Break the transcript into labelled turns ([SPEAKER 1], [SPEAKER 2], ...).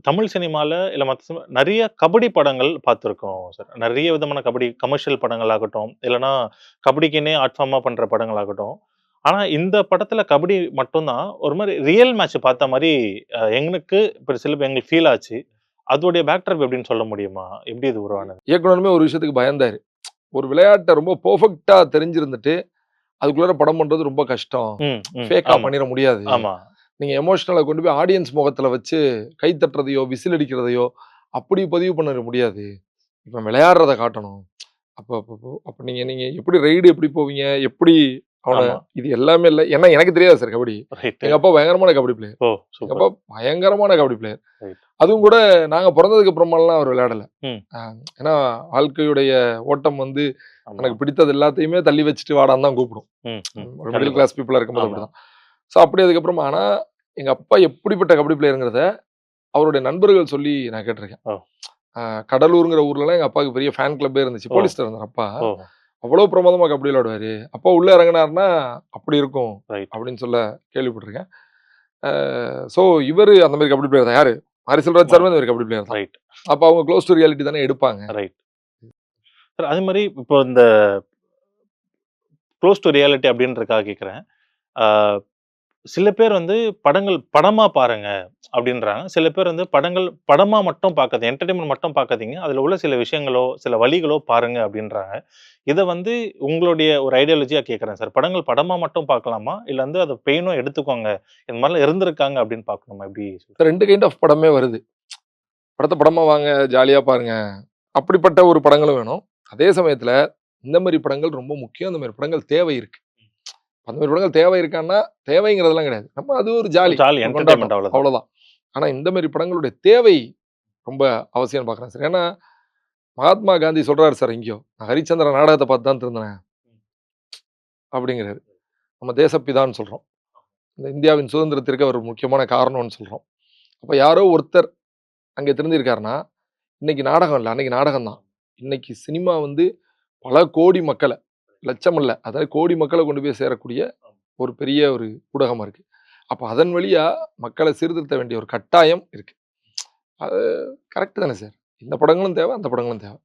[SPEAKER 1] தமிழ் சினிமால இல்ல நெறைய கபடி படங்கள் பார்த்துருக்கோம் சார். நெறைய விதமான கபடி கமர்ஷியல் படங்கள் ஆகட்டும், இல்லன்னா கபடிக்குன்னே ஆர்ட் ஃபார்மா பண்ற படங்கள் ஆகட்டும். ஆனா இந்த படத்துல கபடி மட்டும் தான் ஒரு மாரி ரியல் மேட்ச் பார்த்த மாரி எங்களுக்கு இப்ப சில பேர் எங்களுக்கு ஃபீல் ஆச்சு. அதோடைய பேக்ட்ராப் எப்படின்னு சொல்ல முடியுமா? எப்படி இது உருவானது?
[SPEAKER 2] இயக்குனருமே ஒரு விஷயத்துக்கு பயந்தாரு. ஒரு விளையாட்ட ரொம்ப பெர்ஃபெக்ட்டா தெரிஞ்சிருந்துட்டு, அதுக்குள்ளார படம் பண்றது ரொம்ப கஷ்டம்.
[SPEAKER 1] ம், ம்.
[SPEAKER 2] ஃபேக்கா
[SPEAKER 1] ஆமா,
[SPEAKER 2] பண்ணிற முடியாது.
[SPEAKER 1] ஆமா.
[SPEAKER 2] நீங்க எமோஷனலா கொண்டு போய் ஆடியன்ஸ் முகத்துல வச்சு கை தட்டுறதையோ, விசில் அடிக்கிறதையோ அப்படி பதிவு பண்ண முடியாது. இப்ப விளையாடுறத காட்டணும். அப்ப நீங்க நீங்க எப்படி ரைடு எப்படி போவீங்க? எப்படி அவன
[SPEAKER 1] ஆமா.
[SPEAKER 2] இது எல்லாமே இல்ல. ஏன்னா எனக்கு தெரியாது சார் கபடி.
[SPEAKER 1] ரைட்டு.
[SPEAKER 2] எங்க அப்பா பயங்கரமான கபடி பிளேயர்.
[SPEAKER 1] ஓ!
[SPEAKER 2] எங்க
[SPEAKER 1] சூப்பர்.
[SPEAKER 2] அப்பா பயங்கரமான கபடி பிளேயர்.
[SPEAKER 1] ரைட்.
[SPEAKER 2] அதுவும் கூட நாங்க பொறந்ததுக்கு அப்புறமாலாம் அவர் விளையாடல.
[SPEAKER 1] ம்.
[SPEAKER 2] அ ஏன்னா வாழ்க்கையுடைய ஓட்டம் வந்து
[SPEAKER 1] ஆமா.
[SPEAKER 2] தனக்கு பிடித்தது எல்லாத்தையுமே தள்ளி வச்சுட்டு வாடான்னு தான் கூப்பிடும்.
[SPEAKER 1] ம், ம்.
[SPEAKER 2] ஒரு மிடில்
[SPEAKER 1] கண்டிப்பா.
[SPEAKER 2] கிளாஸ் பீப்பிளா இருக்கும்போது
[SPEAKER 1] ஆமா.
[SPEAKER 2] அப்படிதான். ஸோ அப்படி அதுக்கப்புறமா ஆனா, எங்க அப்பா எப்படிப்பட்ட கபடி பிளேயர்ங்கிறத அவருடைய நண்பர்கள் சொல்லி நான் கேட்டுருக்கேன்.
[SPEAKER 1] ஓ!
[SPEAKER 2] அ கடலூர்ங்கிற ஊர்லலாம் எங்க அப்பாவுக்கு பெரிய ஃபேன் கிளப்பே இருந்துச்சு.
[SPEAKER 1] ஓ!
[SPEAKER 2] போலீஸ்ல இருந்தாரு அப்பா.
[SPEAKER 1] ஓ!
[SPEAKER 2] அவ்வளோ பிரமாதமா கபடி விளையாடுவாரு. அப்பா உள்ள இறங்குனாருன்னா, அப்படி இருக்கும்
[SPEAKER 1] ரைட்.
[SPEAKER 2] அப்படின்னு சொல்ல கேள்விப்பட்டுருக்கேன். ஸோ இவரு அந்த மாரி கபடி பிளேயர் தான். யாரு? மாரி செல்வராஜ் சாருமே அந்த மாரி கபடி பிளேயர் தான்.
[SPEAKER 1] ரைட்,
[SPEAKER 2] அப்ப அவங்க க்ளோஸ் டூ ரியாலிட்டி தானே எடுப்பாங்க.
[SPEAKER 1] ரைட். சார் அதே மாரி இப்போ இந்த க்ளோஸ் டூ ரியாலிட்டி அப்படின்றதுக்காக கேட்கிறேன். ஆ சில பேர் வந்து படங்கள் படமா பாருங்க அப்படின்றாங்க. சில பேர் வந்து படங்கள் படமா மட்டும் பார்க்காதீங்க. என்டர்டெயின்மென்ட் மட்டும் பார்க்காதீங்க. அதுல உள்ள சில விஷயங்களோ, சில வழிகளோ பாருங்க அப்படின்றாங்க. இத வந்து உங்களுடைய ஒரு ஐடியாலஜியா கேட்கிறேன் சார். படங்கள் படமா மட்டும் பார்க்கலாமா? இல்ல வந்து அத பெயினும் எடுத்துக்கோங்க. இந்த மாரிலாம் இருந்திருக்காங்க அப்படின்னு பார்க்கணுமா? எப்படி சொல்றீங்க?
[SPEAKER 2] 2 கைண்ட் ஆஃப் படமே வருது. படத்த படமா வாங்க, ஜாலியா பாருங்க. அப்படிப்பட்ட ஒரு படங்களும் வேணும். அதே சமயத்துல இந்த மாரி படங்கள் ரொம்ப முக்கியம். அந்த மாரி படங்கள் தேவை இருக்கு. அந்த மாரி படங்கள் தேவை இருக்கான்னா, தேவைங்கிறதெல்லாம் கிடையாது. நம்ம அது ஒரு ஜாலி,
[SPEAKER 1] ஜாலி
[SPEAKER 2] ஒரு கொண்டாட்டம்
[SPEAKER 1] என்டர்டெயின்மென்ட் அவ்வளோதான்.
[SPEAKER 2] அவ்வளோதான். ஆனா இந்த மாரி படங்களுடைய தேவை ரொம்ப அவசியம்னு பார்க்குறேன் சார். ஏன்னா, மகாத்மா காந்தி சொல்றாரு சார் எங்கேயோ, "நான் ஹரிச்சந்திர நாடகத்த பார்த்து தான் திருந்துனேன்" அப்படிங்கிறாரு. நம்ம தேசப்பிதான்னு சொல்றோம். இந்த இந்தியாவின் சுதந்திரத்திற்கு அவர் முக்கியமான காரணம்னு சொல்றோம். அப்ப யாரோ ஒருத்தர் அங்க திருந்திருக்காருன்னா, இன்னைக்கு நாடகம் இல்ல, அன்னைக்கு நாடகம் தான். இன்னைக்கு சினிமா வந்து பல கோடி மக்கள, லட்சம் இல்ல, அதாவது கோடி மக்கள கொண்டு போய் சேரக்கூடிய ஒரு பெரிய ஒரு ஊடகமா இருக்கு. அப்ப அதன் வழியா மக்கள சீர்திருத்த வேண்டிய ஒரு கட்டாயம் இருக்கு. அது கரெக்ட் தானே சார். இந்த படங்களும் தேவை, அந்த படங்களும் தேவை.